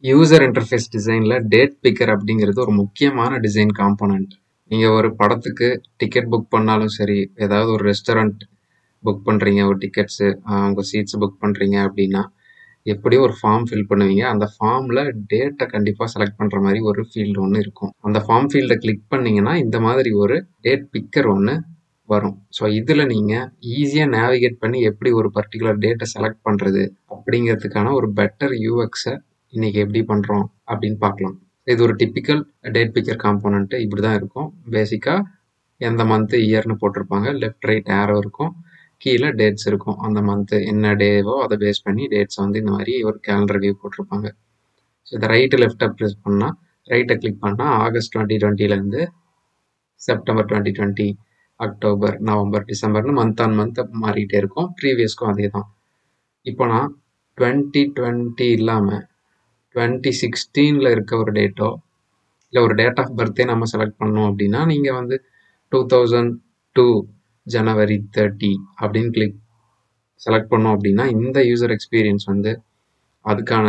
User interface டிசைன்ல date bigger அப்படிங்கிறது ஒரு முக்கியமான டிசைன் காம்போனன்ட். நீங்க ஒரு படத்துக்கு டிக்கெட் புக் பண்ணாலும் சரி, ஏதாவது ஒரு ரெஸ்டாரண்ட் புக் பண்றீங்க, ஒரு டிக்கெட்ஸ் உங்க சீட்ஸ் புக் பண்றீங்க அப்படின்னா, எப்படியும் ஒரு ஃபார்ம் ஃபில் பண்ணுவீங்க. அந்த ஃபார்ம்ல டேட்டை கண்டிப்பா செலக்ட் பண்ற மாதிரி ஒரு ஃபீல்டு ஒன்று இருக்கும். அந்த ஃபார்ம் ஃபீல்டை கிளிக் பண்ணீங்கன்னா இந்த மாதிரி ஒரு டேட் பிக்கர் ஒன்று வரும். ஸோ இதில் நீங்கள் ஈஸியாக நேவிகேட் பண்ணி எப்படி ஒரு பர்டிகுலர் டேட்டை செலக்ட் பண்ணுறது அப்படிங்கிறதுக்கான ஒரு பெட்டர் யூஎக்ஸை இன்னைக்கு எப்படி பண்ணுறோம் அப்படின்னு பார்க்கலாம். இது ஒரு டிப்பிக்கல் டேட் பிக்கர் காம்போனன்ட்டு இப்படி தான் இருக்கும். பேசிக்காக எந்த மந்த்து இயர்னு போட்டிருப்பாங்க. லெஃப்ட் ரைட் ஏரோ இருக்கும், கீழே டேட்ஸ் இருக்கும். அந்த மந்த்து என்ன டேவோ அதை பேஸ் பண்ணி டேட்ஸ் வந்து இந்த மாதிரி ஒரு கேலண்டர் வியூ போட்டிருப்பாங்க. ஸோ இதை ரைட்டு லெஃப்ட்டை ப்ரெஸ் பண்ணால், ரைட்டை கிளிக் பண்ணால் ஆகஸ்ட் 2020 செப்டம்பர் 2020, அக்டோபர், நவம்பர், டிசம்பர்னு மந்த் ஆன் மந்த் மாறிட்டே இருக்கும். ப்ரீவியஸ்க்கும் அதே தான். இப்போ நான் 2020 இல்லாமல் 2016 இருக்க ஒரு டேட்டோ இல்லை ஒரு டேட் ஆஃப் பர்த்தே நம்ம செலக்ட் பண்ணோம் அப்படின்னா, நீங்கள் வந்து 2002 ஜனவரி 30 அப்படின்னு கிளிக் செலக்ட் பண்ணோம் அப்படின்னா, இந்த யூசர் எக்ஸ்பீரியன்ஸ் வந்து அதுக்கான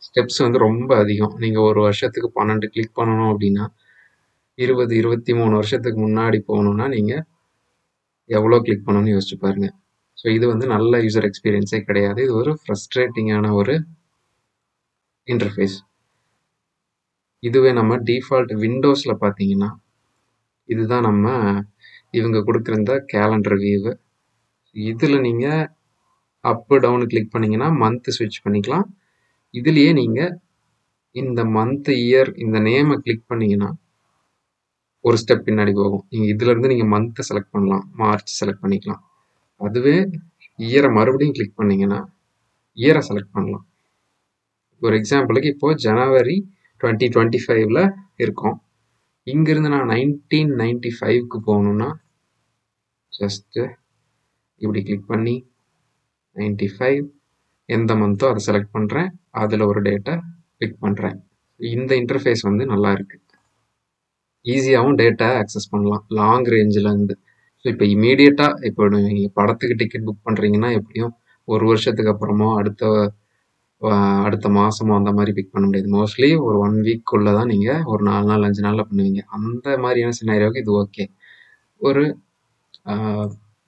ஸ்டெப்ஸ் வந்து ரொம்ப அதிகம். நீங்கள் ஒரு வருஷத்துக்கு 12 கிளிக் பண்ணணும் அப்படின்னா, 23 வருஷத்துக்கு முன்னாடி போகணுன்னா நீங்கள் எவ்வளோ கிளிக் பண்ணணும்னு யோசிச்சு பாருங்க. ஸோ இது வந்து நல்ல யூசர் எக்ஸ்பீரியன்ஸே கிடையாது. இது ஒரு ஃப்ரஸ்ட்ரேட்டிங்கான ஒரு இன்டர்ஃபேஸ். இதுவே நம்ம டிஃபால்ட் விண்டோஸில் பார்த்தீங்கன்னா, இதுதான் நம்ம இவங்க கொடுக்குற இந்த கேலண்டர் வியூவு. இதில் நீங்கள் அப்பு டவுனு கிளிக் பண்ணிங்கன்னா மந்த்து ஸ்விட்ச் பண்ணிக்கலாம். இதுலேயே நீங்கள் இந்த மந்த் இயர் இந்த நேமை கிளிக் பண்ணிங்கன்னா ஒரு ஸ்டெப் பின்னாடி போகும். நீங்கள் இதுலேருந்து நீங்கள் மந்த்தை செலக்ட் பண்ணலாம், மார்ச் செலக்ட் பண்ணிக்கலாம். அதுவே இயரை மறுபடியும் கிளிக் பண்ணிங்கன்னா இயரை செலக்ட் பண்ணலாம். ஒரு எக்ஸாம்பிளுக்கு இப்போது ஜனவரி 2025 இருக்கோம். இங்கிருந்து நான் 1995க்கு போகணுன்னா ஜஸ்ட்டு இப்படி கிளிக் பண்ணி 95 எந்த மந்த்தோ அதை செலக்ட் பண்ணுறேன், அதில் ஒரு டேட்டை பிக் பண்ணுறேன். இந்த இன்டர்ஃபேஸ் வந்து நல்லா இருக்குது. ஈஸியாகவும் டேட்டா ஆக்சஸ் பண்ணலாம் லாங் ரேஞ்சில் இருந்து. ஸோ இப்போ இமீடியட்டாக இப்போ நீங்கள் படத்துக்கு டிக்கெட் புக் பண்ணுறீங்கன்னா எப்படியும் ஒரு வருஷத்துக்கு அப்புறமோ அடுத்த மாதமோ அந்த மாதிரி பிக் பண்ண முடியாது. மோஸ்ட்லி ஒரு 1 வீக்குள்ளே தான் நீங்கள் ஒரு 4 நாள் 5 நாளில் பண்ணுவீங்க. அந்த மாதிரியான சினாரியோவுக்கு இது ஓகே. ஒரு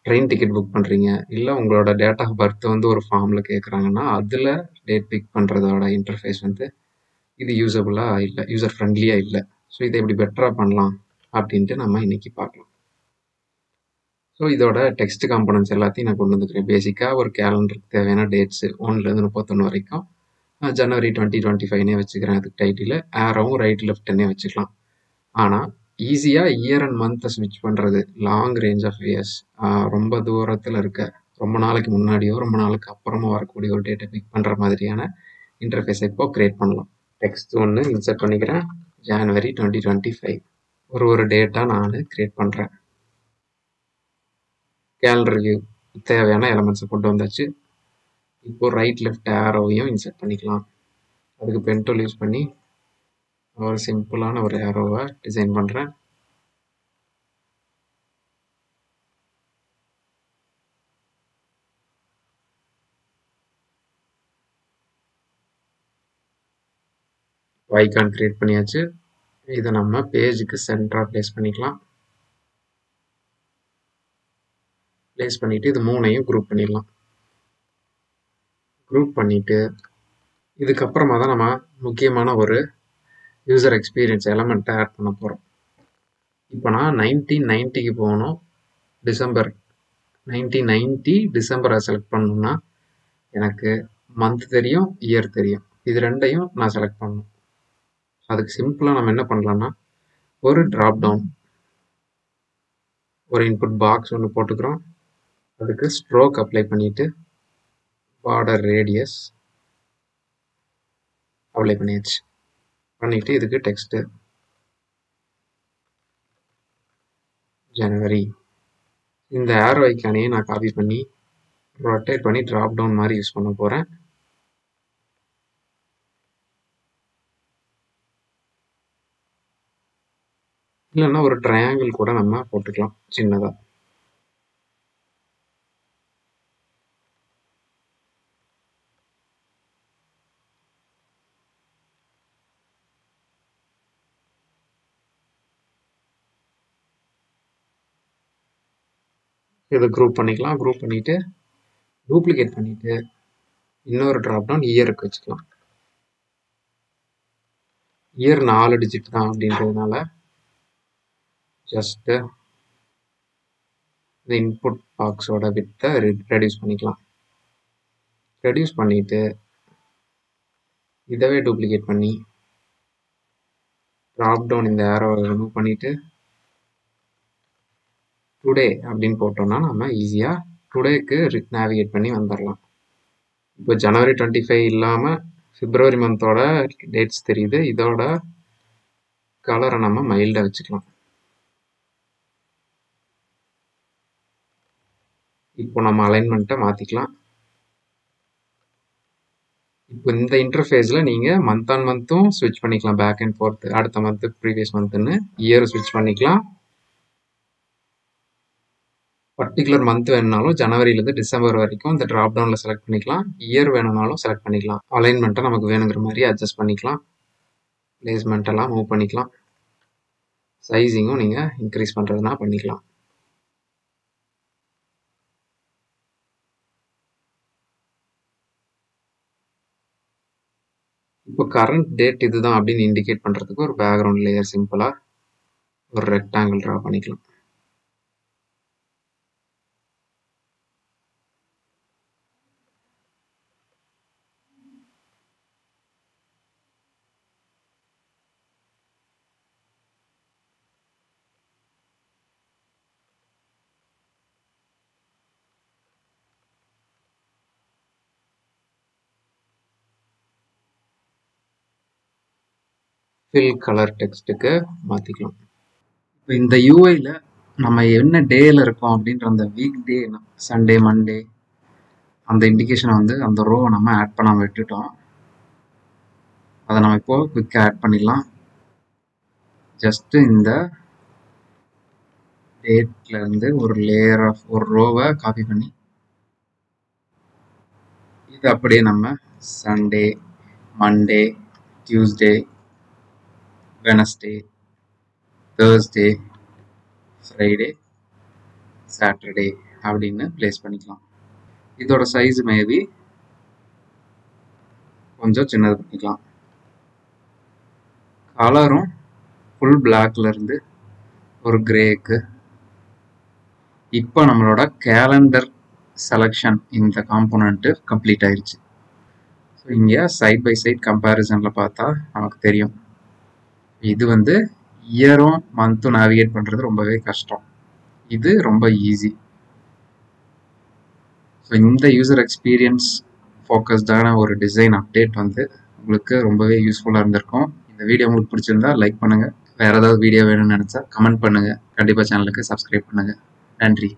ட்ரெயின் டிக்கெட் புக் பண்ணுறீங்க, இல்லை உங்களோட டேட் ஆஃப் பர்த் வந்து ஒரு ஃபார்மில் கேட்குறாங்கன்னா அதில் டேட் பிக் பண்ணுறதோட இன்டர்ஃபேஸ் வந்து இது யூஸபுளாக இல்லை, யூசர் ஃப்ரெண்ட்லியாக இல்லை. ஸோ இதை எப்படி பெட்டராக பண்ணலாம் அப்படின்ட்டு நம்ம இன்னைக்கு பார்க்கலாம். ஸோ இதோட டெக்ஸ்ட் காம்போனன்ட்ஸ் எல்லாத்தையும் நான் கொண்டு வந்துக்கிறேன். பேசிக்காக ஒரு கேலண்டருக்கு தேவையான டேட்ஸு 1லேருந்து 31 வரைக்கும் ஜனவரி 2025 வச்சுக்கிறேன். அதுக்கு டைட்டில் ஏரோவும் ரைட் லெஃப்ட்னே வச்சுக்கலாம். ஆனால் ஈஸியாக இயர் அண்ட் மந்த்தை ஸ்விட்ச் பண்ணுறது லாங் ரேஞ்ச் ஆஃப் இயர்ஸ், ரொம்ப தூரத்தில் இருக்க ரொம்ப நாளைக்கு முன்னாடியோ ரொம்ப நாளுக்கு அப்புறமா வரக்கூடிய ஒரு டேட்டை பிக் பண்ணுற மாதிரியான இன்டர்ஃபேஸை இப்போ க்ரியேட் பண்ணலாம். டெக்ஸ்ட் ஒன்று இன்சர்ட் பண்ணிக்கிறேன். ஜனவரி 2025 ஒரு டேட்டா நான் க்ரியேட் பண்ணுறேன். கேலண்டர் வியூ தேவையான எலமெண்ட்ஸை கொண்டு வந்தாச்சு. இப்போ ரைட் லெஃப்ட் ஏரோவையும் இன்சர்ட் பண்ணிக்கலாம். அதுக்கு பென் டூல் யூஸ் பண்ணி ஒரு சிம்பிளான ஒரு ஏரோவை டிசைன் பண்ணுறேன். ஐகான் கிரியேட் பண்ணியாச்சு. இதை நம்ம பேஜுக்கு சென்டராக ப்ளேஸ் பண்ணிக்கலாம். ப்ளேஸ் பண்ணிவிட்டு இது 3ஐயும் குரூப் பண்ணிடலாம். குரூப் பண்ணிவிட்டு இதுக்கப்புறமா தான் நம்ம முக்கியமான ஒரு யூசர் எக்ஸ்பீரியன்ஸ் எலமெண்ட்டை ஆட் பண்ண போகிறோம். இப்போ நான் 1990க்கு போகணும். டிசம்பர் 1990 டிசம்பரை செலக்ட் பண்ணணும்னா எனக்கு மந்த் தெரியும், இயர் தெரியும். இது ரெண்டையும் நான் செலக்ட் பண்ணணும். அதுக்கு சிம்பிளாக நம்ம என்ன பண்ணலாம்னா ஒரு ட்ராப் டவுன், ஒரு இன்புட் பாக்ஸ் ஒன்று போட்டுக்கிறோம். அதுக்கு ஸ்ட்ரோக் அப்ளை பண்ணிவிட்டு பார்டர் ரேடியஸ் அப்ளை பண்ணியாச்சு. பண்ணிவிட்டு இதுக்கு டெக்ஸ்ட்டு ஜனவரி. இந்த ஏரோ ஐக்கானையே நான் காப்பி பண்ணி ரொட்டேட் பண்ணி ட்ராப் டவுன் மாதிரி யூஸ் பண்ண போகிறேன். இல்லைன்னா ஒரு ட்ரையாங்கிள் கூட நம்ம போட்டுக்கலாம் சின்னதாக. இதை குரூப் பண்ணிக்கலாம். குரூப் பண்ணிவிட்டு டூப்ளிகேட் பண்ணிவிட்டு இன்னொரு ட்ராப் டவுன் இயருக்கு வச்சுக்கலாம். இயர் 4 டிஜிட் தான் அப்படின்றதுனால ஜஸ்ட்டு இந்த இன்புட் பாக்ஸோட வித்தை ரெடியூஸ் பண்ணிக்கலாம். ரெடியூஸ் பண்ணிவிட்டு இதவே டூப்ளிகேட் பண்ணி ட்ராப் டவுன் இந்த ஏரோவை ரிமூவ் பண்ணிவிட்டு டுடே அப்படின்னு போட்டோம்னா நம்ம ஈஸியாக டுடேக்கு நேவிகேட் பண்ணி வந்துடலாம். இப்போ ஜனவரி 25 இல்லாமல் பிப்ரவரி மந்தோட டேட்ஸ் தெரியுது. இதோட கலரை நம்ம மைல்டாக வச்சுக்கலாம். இப்போ நம்ம அலைன்மெண்ட்டை மாற்றிக்கலாம். இப்போ இந்த இன்டர்ஃபேஸில் நீங்கள் மந்த் ஆன் மந்த்தும் ஸ்விட்ச் பண்ணிக்கலாம். பேக் அண்ட் ஃபோர்த், அடுத்த மந்த்து ப்ரீவியஸ் மந்த்துன்னு இயர் ஸ்விட்ச் பண்ணிக்கலாம். பர்டிகுலர் மந்த் வேணுனாலும் ஜனவரியிலேருந்து டிசம்பர் வரைக்கும் இந்த ட்ராப் டவுனில் செலக்ட் பண்ணிக்கலாம். இயர் வேணும்னாலும் செலக்ட் பண்ணிக்கலாம். அலைன்மெண்ட்டை நமக்கு வேணுங்கிற மாதிரி அட்ஜஸ்ட் பண்ணிக்கலாம். பிளேஸ்மெண்ட்டெல்லாம் மூவ் பண்ணிக்கலாம். சைஸிங்கும் நீங்கள் இன்க்ரீஸ் பண்ணுறதுனா பண்ணிக்கலாம். இப்போ கரண்ட் டேட் இதுதான் அப்படின்னு இண்டிகேட் பண்ணுறதுக்கு ஒரு பேக்ரவுண்ட் லேயர் சிம்பிளாக ஒரு ரெக்டாங்கிள் ட்ரா பண்ணிக்கலாம். ஃபில் கலர் டெக்ஸ்ட்டுக்கு மாற்றிக்கலாம். இப்போ இந்த யூஐயில் நம்ம என்ன டேயில் இருக்கோம் அப்படின்ற அந்த வீக் டே, சண்டே, மண்டே, அந்த இண்டிகேஷனை வந்து அந்த ரோவை நம்ம ஆட் பண்ணாமல் விட்டுட்டோம். அதை நம்ம இப்போது குயிக்காக ஆட் பண்ணிடலாம். ஜஸ்ட்டு இந்த டேட்லேருந்து ஒரு லேயர் ஆஃப் ஒரு ரோவை காப்பி பண்ணி இது அப்படியே நம்ம Sunday, Monday, Tuesday, Wednesday, Thursday, Friday, Saturday அப்படின்னு பிளேஸ் பண்ணிக்கலாம். இதோட சைஸ் மேபி கொஞ்சம் சின்னது பண்ணிக்கலாம். கலரும் ஃபுல் பிளாக்லேருந்து ஒரு கிரேக்கு. இப்போ நம்மளோட கேலண்டர் செலெக்ஷன் இந்த காம்போனண்ட்டு கம்ப்ளீட் ஆயிடுச்சு. ஸோ இங்கே சைட் பை சைட் கம்பேரிசனில் பார்த்தா நமக்கு தெரியும். இது வந்து இயரும் மந்த்தும் நேவிகேட் பண்ணுறது ரொம்பவே கஷ்டம். இது ரொம்ப ஈஸி. ஸோ இந்த யூசர் எக்ஸ்பீரியன்ஸ் ஃபோக்கஸ்டான ஒரு டிசைன் அப்டேட் வந்து உங்களுக்கு ரொம்பவே யூஸ்ஃபுல்லாக இருந்திருக்கும். இந்த வீடியோ உங்களுக்கு பிடிச்சிருந்தா லைக் பண்ணுங்கள். வேறு ஏதாவது வீடியோ வேணும்னு நினச்சா கமெண்ட் பண்ணுங்கள். கண்டிப்பாக சேனலுக்கு சப்ஸ்கிரைப் பண்ணுங்கள். நன்றி.